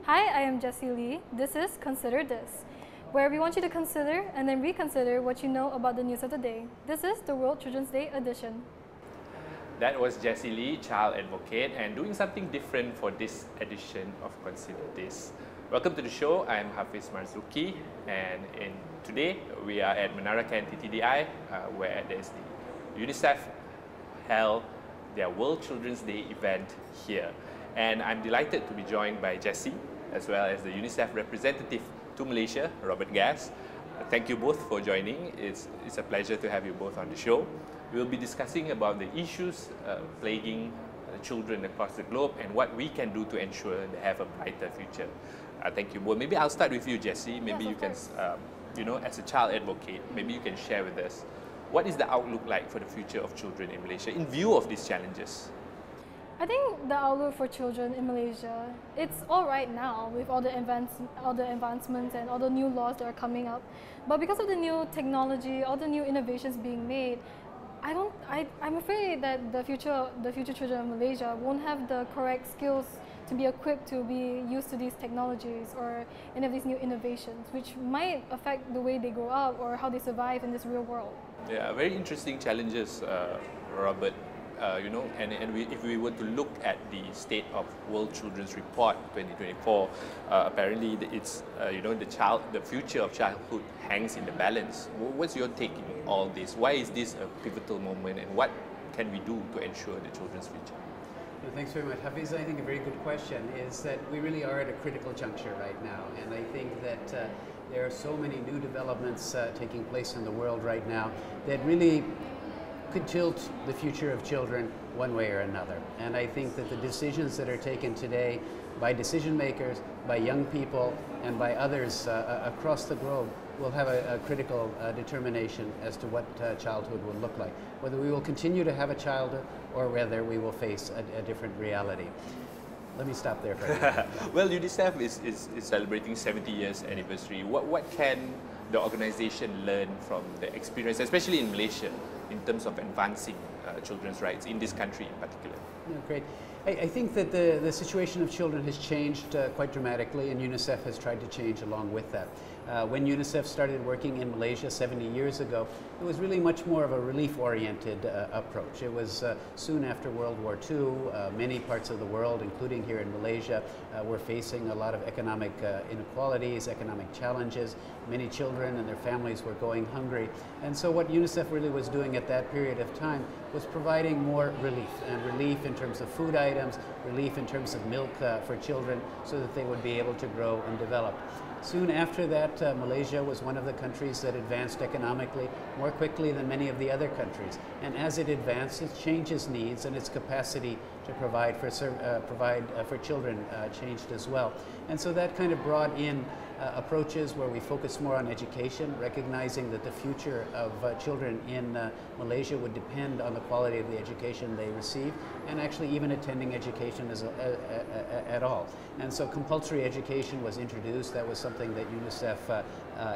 Hi, I am Jessie Lee. This is Consider This, where we want you to consider and then reconsider what you know about the news of the day. This is the World Children's Day edition. That was Jessie Lee, child advocate, and doing something different for this edition of Consider This. Welcome to the show. I'm Hafiz Marzukhi, and today we are at Menara TTDI, where there's the UNICEF held their World Children's Day event here. And I'm delighted to be joined by Jessie, as well as the UNICEF representative to Malaysia, Robert Gas. Thank you both for joining. It's a pleasure to have you both on the show. We'll be discussing about the issues plaguing children across the globe and what we can do to ensure they have a brighter future. Thank you both. Maybe I'll start with you, Jessie. Maybe you can, as a child advocate, maybe you can share with us what is the outlook like for the future of children in Malaysia in view of these challenges? I think the outlook for children in Malaysia, it's all right now with all the advancements and all the new laws that are coming up. But because of the new technology, all the new innovations being made, I'm afraid that the future children of Malaysia won't have the correct skills to be equipped to be used to these technologies or any of these new innovations, which might affect the way they grow up or how they survive in this real world. Yeah, very interesting challenges, Robert. If we were to look at the State of World Children's Report 2024, apparently it's the future of childhood hangs in the balance. What's your take in all this? Why is this a pivotal moment, and what can we do to ensure the children's future? Well, thanks very much, Hafiz. I think a very good question is that we really are at a critical juncture right now, and I think that there are so many new developments taking place in the world right now that really could tilt the future of children one way or another. And I think that the decisions that are taken today by decision makers, by young people, and by others across the globe will have a critical determination as to what childhood will look like. Whether we will continue to have a childhood or whether we will face a different reality. Let me stop there for a minute. Well, UNICEF is celebrating 70 years anniversary. What can the organization learn from the experience, especially in Malaysia, in terms of advancing children's rights in this country in particular? Yeah, great. I think that the situation of children has changed quite dramatically, and UNICEF has tried to change along with that. When UNICEF started working in Malaysia 70 years ago, it was really much more of a relief-oriented approach. It was soon after World War II. Many parts of the world, including here in Malaysia, were facing a lot of economic inequalities, economic challenges. Many children and their families were going hungry. And so what UNICEF really was doing at that period of time was providing more relief, and relief in terms of food items, relief in terms of milk for children so that they would be able to grow and develop. Soon after that, Malaysia was one of the countries that advanced economically more quickly than many of the other countries. And as it advanced, it changed its needs, and its capacity to provide for children changed as well. And so that kind of brought in approaches where we focus more on education, recognizing that the future of children in Malaysia would depend on the quality of the education they receive, and actually even attending education at all. And so compulsory education was introduced. That was something that UNICEF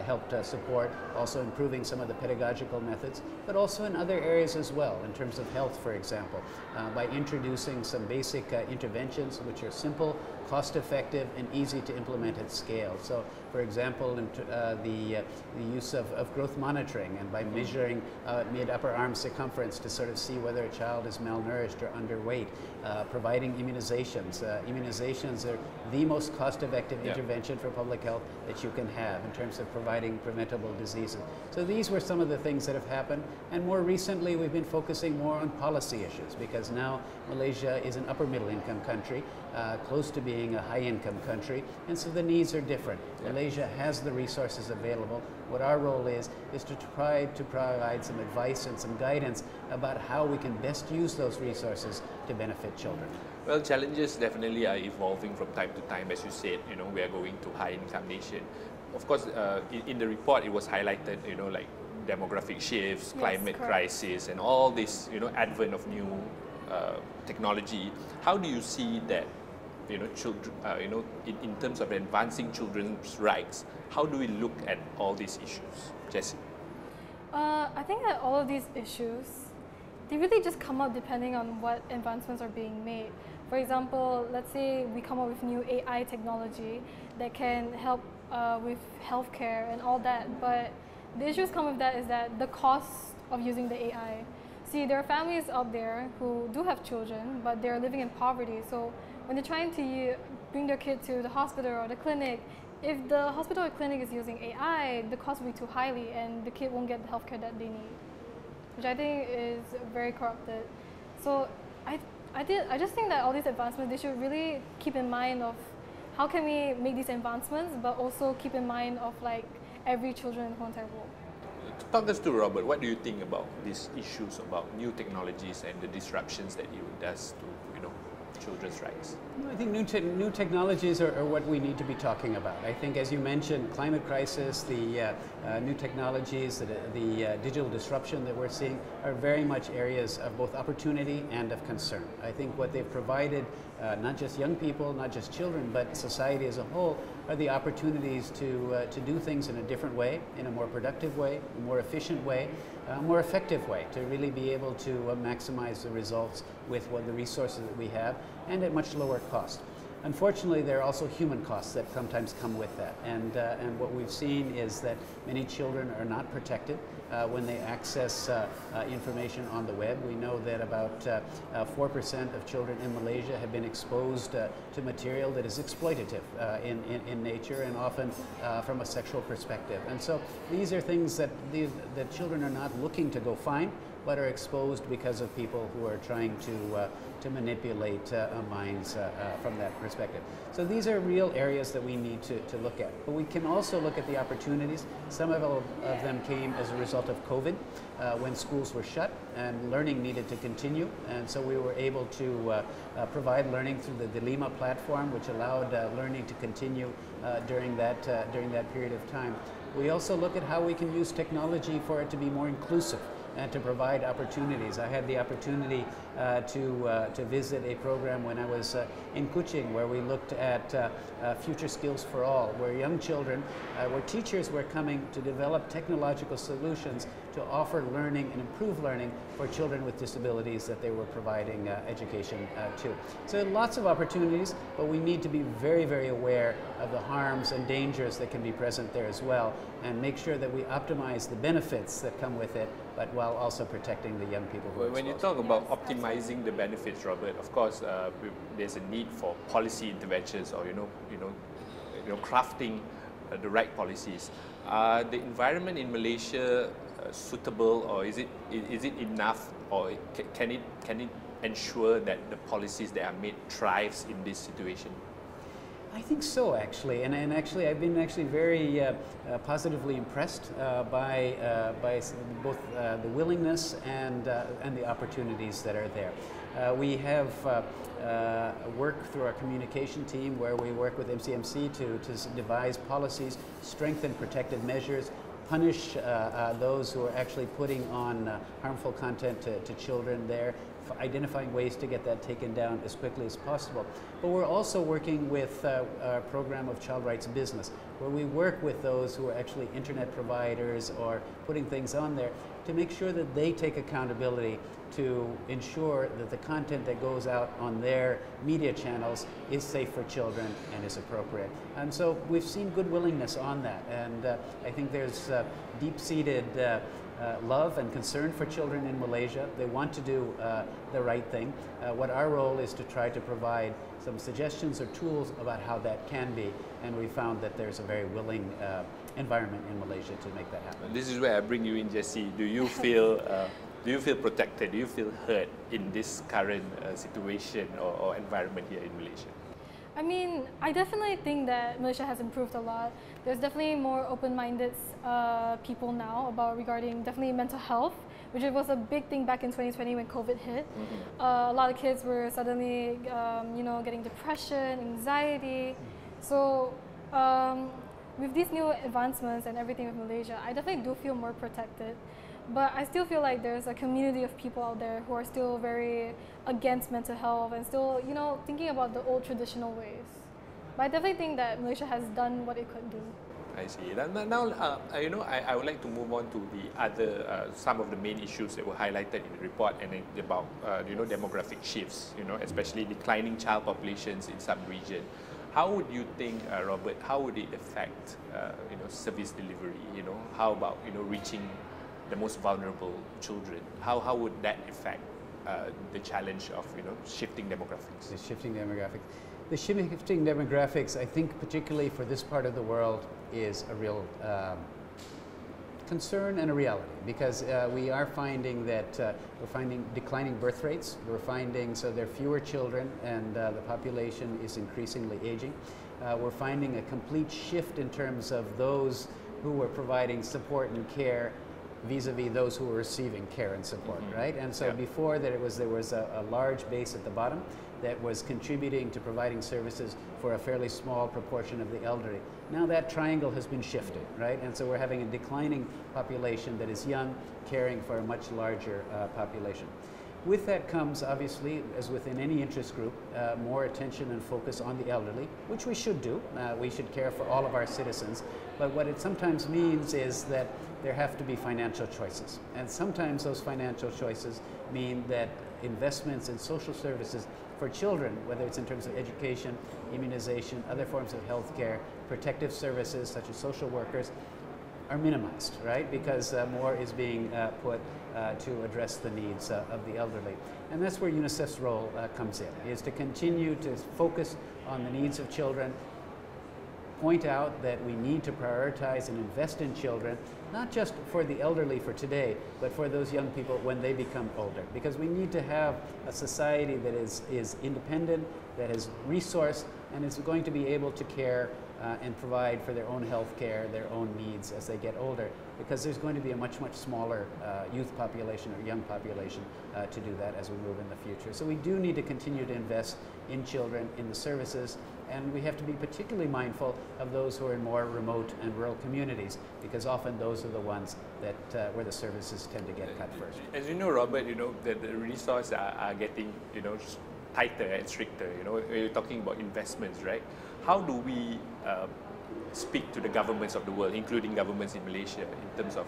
helped support, also improving some of the pedagogical methods, but also in other areas as well, in terms of health, for example, by introducing some basic interventions which are simple, cost-effective, and easy to implement at scale. So, for example, the use of growth monitoring, and by measuring mid-upper arm circumference to sort of see whether a child is malnourished or underweight, providing immunizations. Immunizations are the most cost-effective intervention for public health that you can have in terms of providing preventable diseases. So these were some of the things that have happened, and more recently we've been focusing more on policy issues, because now Malaysia is an upper middle income country, close to being a high income country, and so the needs are different. Malaysia has the resources available. What our role is to try to provide some advice and some guidance about how we can best use those resources to benefit children. Well, challenges definitely are evolving from time to time. As you said, we are going to high income nation. Of course, in the report, it was highlighted, like demographic shifts, climate crisis, and all this, advent of new technology. How do you see that, children, in terms of advancing children's rights? How do we look at all these issues, Jessie? I think that all of these issues, they really just come up depending on what advancements are being made. For example, let's say we come up with new AI technology that can help with healthcare and all that, but the issues come with that is that the cost of using the AI. See, there are families out there who do have children, but they're living in poverty. So when they're trying to bring their kid to the hospital or the clinic, if the hospital or clinic is using AI, the cost will be too highly and the kid won't get the healthcare that they need, which I think is very corrupted. So I just think that all these advancements, they should really keep in mind of how can we make these advancements, but also keep in mind of like every children in Hong Kong. Talk us through, Robert. What do you think about these issues about new technologies and the disruptions that it does to children's rights? I think new technologies are what we need to be talking about. I think, as you mentioned, climate crisis, the new technologies, the digital disruption that we're seeing are very much areas of both opportunity and of concern. I think what they've provided, not just young people, not just children, but society as a whole, are the opportunities to do things in a different way, in a more productive way, a more efficient way, a more effective way, to really be able to maximize the results with the resources that we have, and at much lower cost. Unfortunately, there are also human costs that sometimes come with that, and what we've seen is that many children are not protected when they access information on the web. We know that about 4% of children in Malaysia have been exposed to material that is exploitative in nature, and often from a sexual perspective. And so these are things that the children are not looking to go find, but are exposed because of people who are trying to manipulate minds from that perspective. So these are real areas that we need to look at. But we can also look at the opportunities. Some of them came as a result of COVID, when schools were shut and learning needed to continue. And so we were able to provide learning through the Delima platform, which allowed learning to continue during that period of time. We also look at how we can use technology for it to be more inclusive and to provide opportunities. I had the opportunity to visit a program when I was in Kuching, where we looked at future skills for all, where young children, where teachers were coming to develop technological solutions to offer learning and improve learning for children with disabilities that they were providing education to. So lots of opportunities, but we need to be very, very aware of the harms and dangers that can be present there as well, and make sure that we optimize the benefits that come with it, but while also protecting the young people who are When you exposed. talk about optimizing the benefits, Robert, of course, there's a need for policy interventions, or crafting the right policies. Are the environment in Malaysia suitable, or is it enough, or can it ensure that the policies that are made thrives in this situation? I think so, actually, and actually I've been very positively impressed by both the willingness and the opportunities that are there. We have worked through our communication team, where we work with MCMC to devise policies, strengthen protective measures, punish those who are actually putting on harmful content to children there, for identifying ways to get that taken down as quickly as possible. But we're also working with our program of Child Rights Business, where we work with those who are actually internet providers or putting things on there, to make sure that they take accountability to ensure that the content that goes out on their media channels is safe for children and is appropriate. And so we've seen good willingness on that, and I think there's deep-seated love and concern for children in Malaysia. They want to do the right thing. What our role is to try to provide some suggestions or tools about how that can be, and we found that there's a very willing environment in Malaysia to make that happen. This is where I bring you in, Jessie. Do you feel protected? Do you feel hurt in this current situation or environment here in Malaysia? I mean, I definitely think that Malaysia has improved a lot. There's definitely more open-minded people now regarding definitely mental health, which was a big thing back in 2020 when COVID hit. Mm-hmm. A lot of kids were suddenly, getting depression, anxiety. So with these new advancements and everything with Malaysia, I definitely do feel more protected. But I still feel like there's a community of people out there who are still very against mental health and still, thinking about the old traditional ways. But I definitely think that Malaysia has done what it could do. I see. Now, you know, I would like to move on to the other, some of the main issues that were highlighted in the report, and about, you know, demographic shifts, you know, especially declining child populations in some region. How would you think, Robert, how would it affect, you know, service delivery? You know, how about, you know, reaching the most vulnerable children? How would that affect the challenge of, you know, shifting demographics? The shifting demographics. The shifting demographics, I think, particularly for this part of the world, is a real concern and a reality, because we are finding that we're finding declining birth rates. We're finding so there are fewer children, and the population is increasingly aging. We're finding a complete shift in terms of those who were providing support and care vis-a-vis those who were receiving care and support, right? And so before that, there was a large base at the bottom that was contributing to providing services for a fairly small proportion of the elderly. Now that triangle has been shifted, right? And so we're having a declining population that is young, caring for a much larger population. With that comes, obviously, as within any interest group, more attention and focus on the elderly, which we should do. We should care for all of our citizens. But what it sometimes means is that there have to be financial choices. And sometimes those financial choices mean that investments in social services for children, whether it's in terms of education, immunization, other forms of health care, protective services such as social workers, are minimized, right? Because more is being put to address the needs of the elderly. And that's where UNICEF's role comes in, is to continue to focus on the needs of children, point out that we need to prioritize and invest in children, not just for the elderly for today, but for those young people when they become older. Because we need to have a society that is independent, that is resourced, and is going to be able to care and provide for their own health care, their own needs as they get older, because there's going to be a much, much smaller youth population or young population to do that as we move in the future. So we do need to continue to invest in children, in the services, and we have to be particularly mindful of those who are in more remote and rural communities, because often those are the ones that where the services tend to get cut first. As you know, Robert, you know, the resources are getting, you know, tighter and stricter. You know, you're talking about investments, right? How do we speak to the governments of the world, including governments in Malaysia, in terms of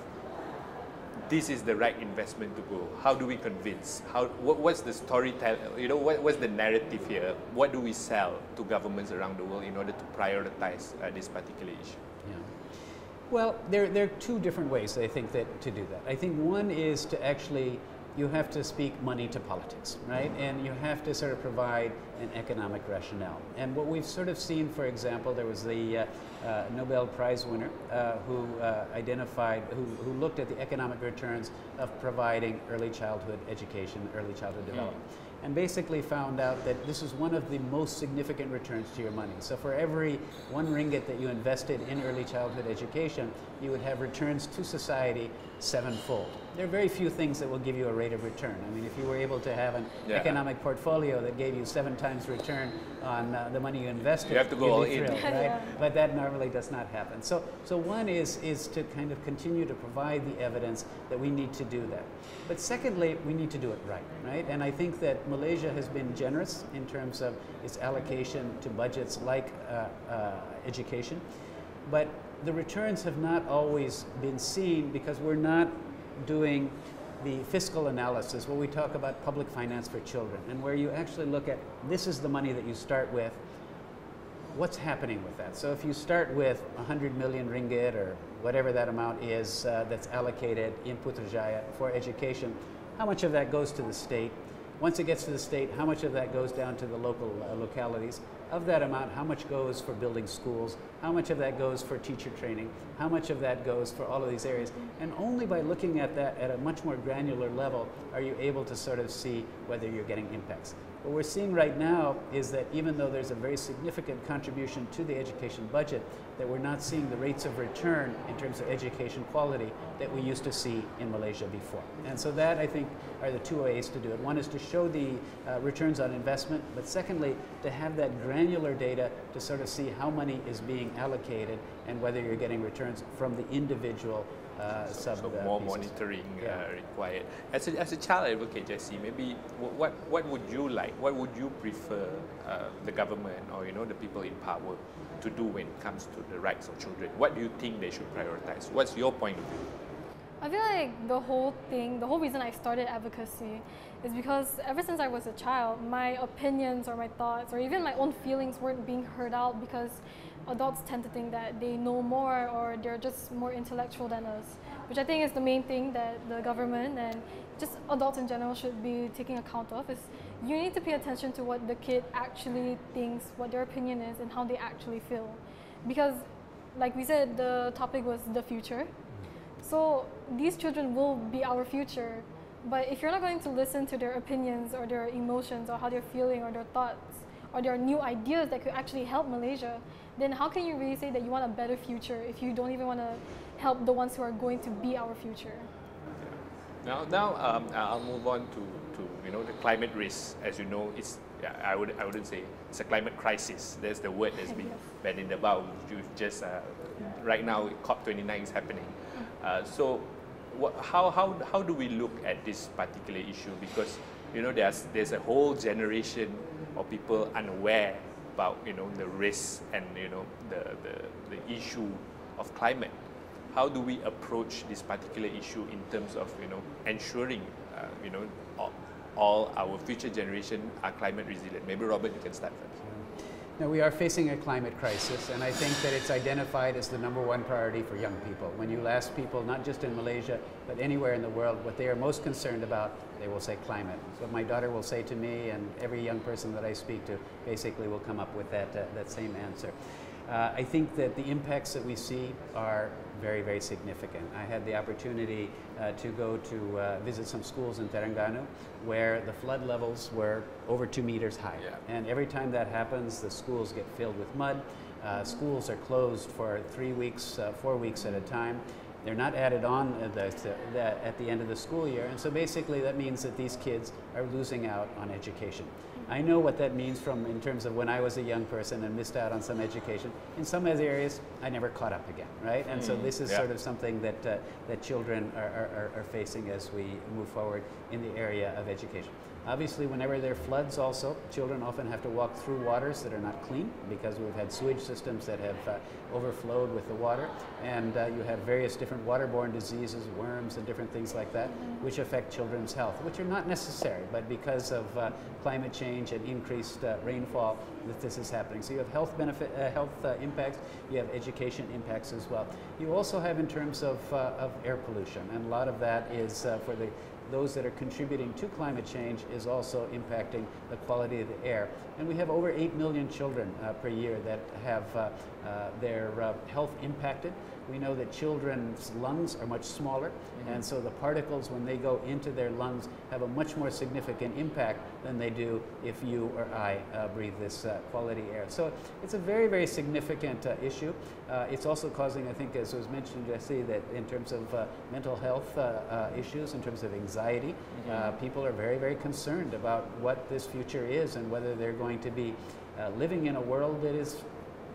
this is the right investment to go? How do we convince? What's the storytelling? You know, what's the narrative here? What do we sell to governments around the world in order to prioritize this particular issue? Yeah. Well, there are two different ways, I think, to do that. I think one is to actually, you have to speak money to politics, right? And you have to sort of provide an economic rationale. And what we've sort of seen, for example, there was the Nobel Prize winner who who looked at the economic returns of providing early childhood education, early childhood development. And basically found out that this is one of the most significant returns to your money. So for every 1 ringgit that you invested in early childhood education, you would have returns to society 7-fold. There are very few things that will give you a rate of return. I mean, if you were able to have an economic portfolio that gave you 7 times return on the money you invested, you have to go all in, thrilled, right? But that normally does not happen. So one is to kind of continue to provide the evidence that we need to do that. But secondly, we need to do it right? And I think that Malaysia has been generous in terms of its allocation to budgets like education, but the returns have not always been seen because we're not doing the fiscal analysis where we talk about public finance for children, and where you actually look at, this is the money that you start with, what's happening with that? So if you start with 100 million ringgit or whatever that amount is that's allocated in Putrajaya for education, how much of that goes to the state? Once it gets to the state, how much of that goes down to the local localities? Of that amount, how much goes for building schools? How much of that goes for teacher training? How much of that goes for all of these areas? And only by looking at that at a much more granular level are you able to sort of see whether you're getting impacts. What we're seeing right now is that even though there's a very significant contribution to the education budget, that we're not seeing the rates of return in terms of education quality that we used to see in Malaysia before. And so that, I think, are the two ways to do it. One is to show the returns on investment, but secondly, to have that granular data to sort of see how money is being allocated and whether you're getting returns from the individual So more monitoring required. As a child advocate, Jessie, maybe what would you like? What would you prefer the government or the people in power to do when it comes to the rights of children? What do you think they should prioritize? What's your point of view? I feel like the whole reason I started advocacy is because ever since I was a child, my opinions or my thoughts or even my own feelings weren't being heard out because adults tend to think that they know more or they're just more intellectual than us, which I think is the main thing that the government and just adults in general should be taking account of. Is you need to pay attention to what the kid actually thinks, what their opinion is, and how they actually feel. Because like we said, the topic was the future. So these children will be our future, but if you're not going to listen to their opinions or their emotions or how they're feeling or their thoughts or their new ideas that could actually help Malaysia, then how can you really say that you want a better future if you don't even want to help the ones who are going to be our future? Now I'll move on to the climate risk. As you know, I wouldn't say it's a climate crisis. There's the word that's been bandied about. You've just right now COP29 is happening. So how do we look at this particular issue? Because there's a whole generation of people unaware about the risks and the issue of climate. How do we approach this particular issue in terms of ensuring all our future generation are climate resilient? Maybe Robert, you can start first. Now, we are facing a climate crisis, and I think that it's identified as the #1 priority for young people. When you ask people, not just in Malaysia, but anywhere in the world, what they are most concerned about, they will say climate. So my daughter will say to me, and every young person that I speak to basically will come up with that same answer. I think that the impacts that we see are very, very significant. I had the opportunity to go to visit some schools in Terengganu where the flood levels were over 2 meters high. Yeah. And every time that happens, the schools get filled with mud. Schools are closed for 3 weeks, 4 weeks at a time. They're not added on at the end of the school year. And so basically that means that these kids are losing out on education. I know what that means in terms of when I was a young person and missed out on some education. In some other areas, I never caught up again, right? And so this is sort of something that children are facing as we move forward in the area of education. Obviously, whenever there are floods also, children often have to walk through waters that are not clean because we've had sewage systems that have overflowed with the water. And you have various different waterborne diseases, worms and different things like that, which affect children's health, which are not necessary, but because of climate change and increased rainfall, that this is happening. So you have health impacts, you have education impacts as well. You also have in terms of air pollution, and a lot of that is for those that are contributing to climate change is also impacting the quality of the air. And we have over 8 million children per year that have their health impacted. We know that children's lungs are much smaller, and so the particles, when they go into their lungs, have a much more significant impact than they do if you or I breathe this quality air. So it's a very, very significant issue. It's also causing, I think, as was mentioned, Jessie, that in terms of mental health issues, in terms of anxiety, people are very, very concerned about what this future is and whether they're going to be living in a world that is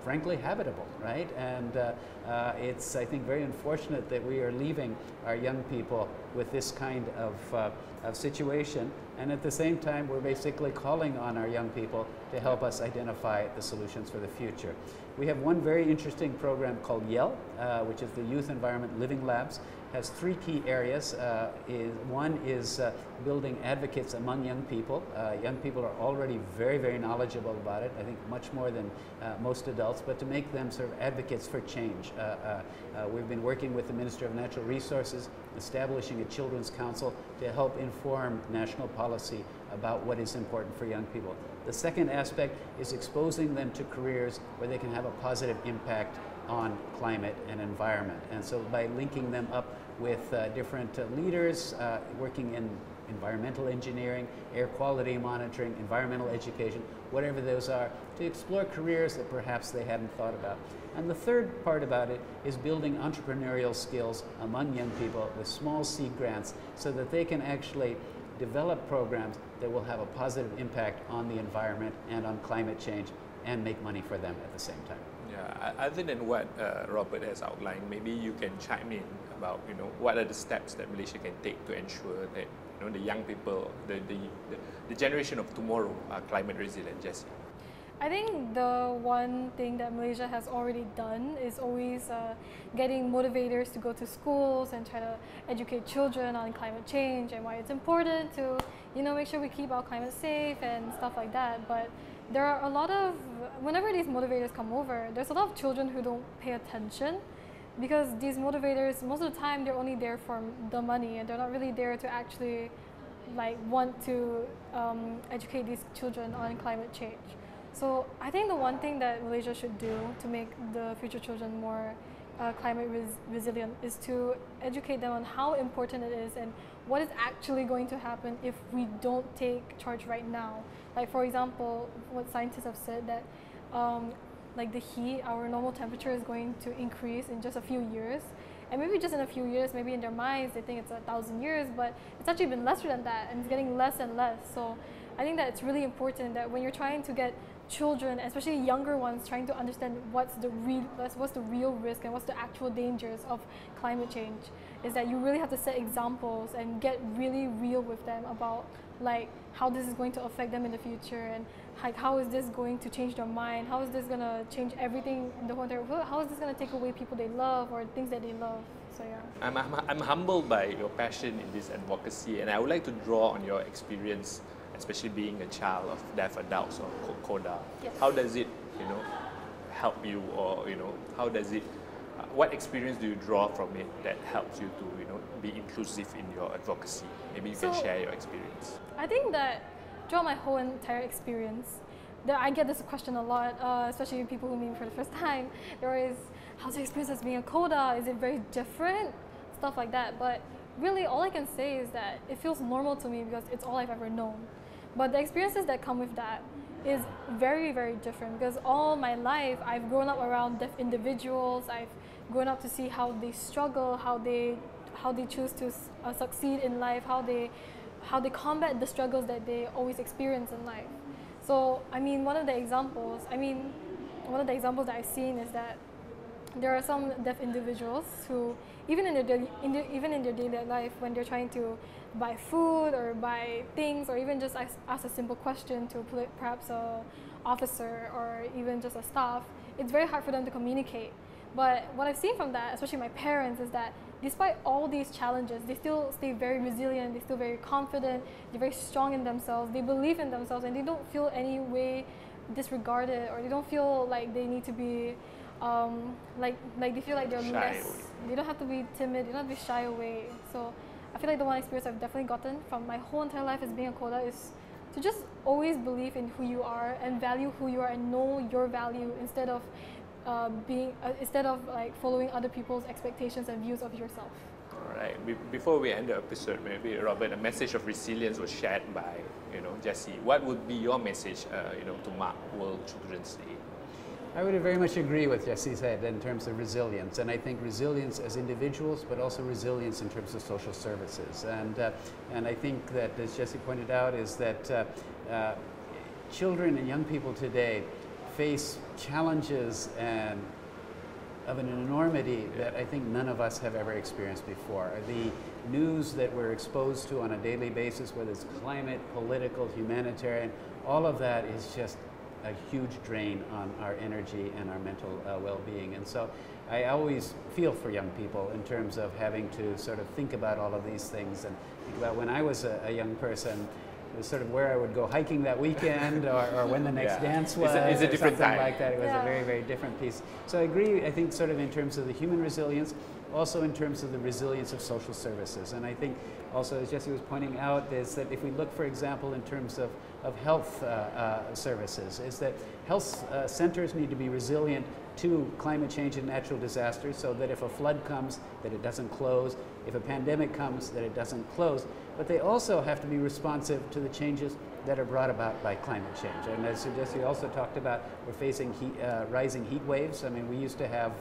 frankly habitable, right? And it's, I think, very unfortunate that we are leaving our young people with this kind of situation, and at the same time we're basically calling on our young people to help us identify the solutions for the future. We have one very interesting program called YEL, which is the Youth Environment Living Labs. Has 3 key areas. One is building advocates among young people. Young people are already very, very knowledgeable about it, I think much more than most adults, but to make them sort of advocates for change. We've been working with the Minister of Natural Resources, establishing a Children's Council to help inform national policy about what is important for young people. The second aspect is exposing them to careers where they can have a positive impact on climate and environment. And so by linking them up with different leaders working in environmental engineering, air quality monitoring, environmental education, whatever those are, to explore careers that perhaps they hadn't thought about. And the third part about it is building entrepreneurial skills among young people with small seed grants so that they can actually develop programs that will have a positive impact on the environment and on climate change and make money for them at the same time. Yeah, other than what Robert has outlined, maybe you can chime in about, you know, what are the steps that Malaysia can take to ensure that, you know, the young people, the generation of tomorrow are climate resilient, Jessie? I think the one thing that Malaysia has already done is always getting motivators to go to schools and try to educate children on climate change and why it's important to, you know, make sure we keep our climate safe and stuff like that. But there are a lot of, whenever these motivators come over, there's a lot of children who don't pay attention, because these motivators, most of the time, they're only there for the money and they're not really there to actually like want to educate these children on climate change. So I think the one thing that Malaysia should do to make the future children more climate resilient is to educate them on how important it is and what is actually going to happen if we don't take charge right now. Like, for example, what scientists have said that like the heat, our normal temperature is going to increase in just a few years. And maybe just in a few years, maybe in their minds they think it's 1,000 years, but it's actually been lesser than that, and it's getting less and less. So I think that it's really important that when you're trying to get children, especially younger ones, trying to understand what's the real risk and what's the actual dangers of climate change, is that you really have to set examples and get really real with them about like how this is going to affect them in the future, and like how is this going to change their mind, how is this going to change everything in the whole entire world, how is this going to take away people they love or things that they love. So yeah, I'm humbled by your passion in this advocacy, and I would like to draw on your experience, especially being a child of deaf adults or CODA. Yes. How does it, you know, help you, or, you know, how does it, what experience do you draw from it that helps you to, you know, be inclusive in your advocacy? Maybe you can share your experience. I think that throughout my whole entire experience, that I get this question a lot, especially people who meet me for the first time. There is, how's your experience as being a CODA? Is it very different? Stuff like that. But really, all I can say is that it feels normal to me because it's all I've ever known. But the experiences that come with that is very, very different, because all my life I've grown up around deaf individuals. I've grown up to see how they struggle, how they choose to succeed in life, how they combat the struggles that they always experience in life. So I mean, one of the examples that I've seen is that there are some deaf individuals who, even in their daily life, when they're trying to buy food or buy things, or even just ask a simple question to perhaps a officer or even just a staff, it's very hard for them to communicate. But what I've seen from that, especially my parents, is that despite all these challenges, they still stay very resilient, they still very confident, they're very strong in themselves, they believe in themselves, and they don't feel any way disregarded, or they don't feel like they need to be like they feel like they're less. They don't have to be timid, they don't have to be shy away. So I feel like the one experience I've definitely gotten from my whole entire life as being a CODA is to just always believe in who you are and value who you are and know your value, instead of like following other people's expectations and views of yourself. All right. Before we end the episode, maybe Robert, a message of resilience was shared by, you know, Jessie. What would be your message, you know, to mark World Children's Day? I would very much agree with Jessie said in terms of resilience, and I think resilience as individuals, but also resilience in terms of social services. And I think that, as Jessie pointed out, is that children and young people today face challenges and of an enormity that I think none of us have ever experienced before. The news that we're exposed to on a daily basis, whether it's climate, political, humanitarian, all of that is just a huge drain on our energy and our mental well-being. And so I always feel for young people in terms of having to sort of think about all of these things, and think about when I was a young person, it was sort of where I would go hiking that weekend, or when the next dance was, it's a different something time. like that. It was a very, very different piece. So I agree, I think, sort of in terms of the human resilience, also in terms of the resilience of social services. And I think also, as Jessie was pointing out, is that if we look, for example, in terms of health services, is that health centers need to be resilient to climate change and natural disasters, so that if a flood comes, that it doesn't close, if a pandemic comes, that it doesn't close. But they also have to be responsive to the changes that are brought about by climate change. And as Jessie also talked about, we're facing rising heat waves. I mean, we used to have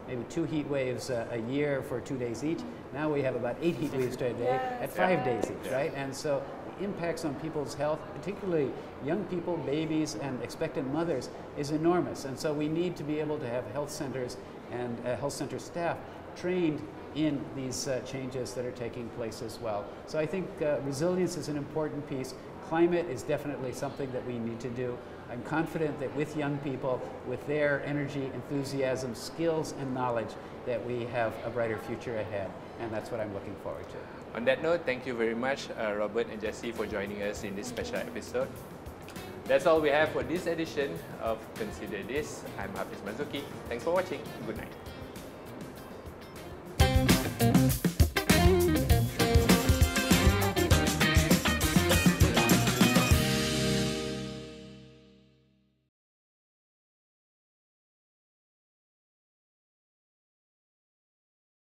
maybe 2 heat waves a year for 2 days each. Now we have about 8 heat waves a day at 5 days each, right? And so the impacts on people's health, particularly young people, babies, and expectant mothers, is enormous. And so we need to be able to have health centers and health center staff trained in these changes that are taking place as well. So I think resilience is an important piece. Climate is definitely something that we need to do. I'm confident that with young people, with their energy, enthusiasm, skills, and knowledge, that we have a brighter future ahead, and that's what I'm looking forward to. On that note, thank you very much, Robert and Jessie, for joining us in this special episode. That's all we have for this edition of Consider This. I'm Hafiz Marzukhi. Thanks for watching. Good night.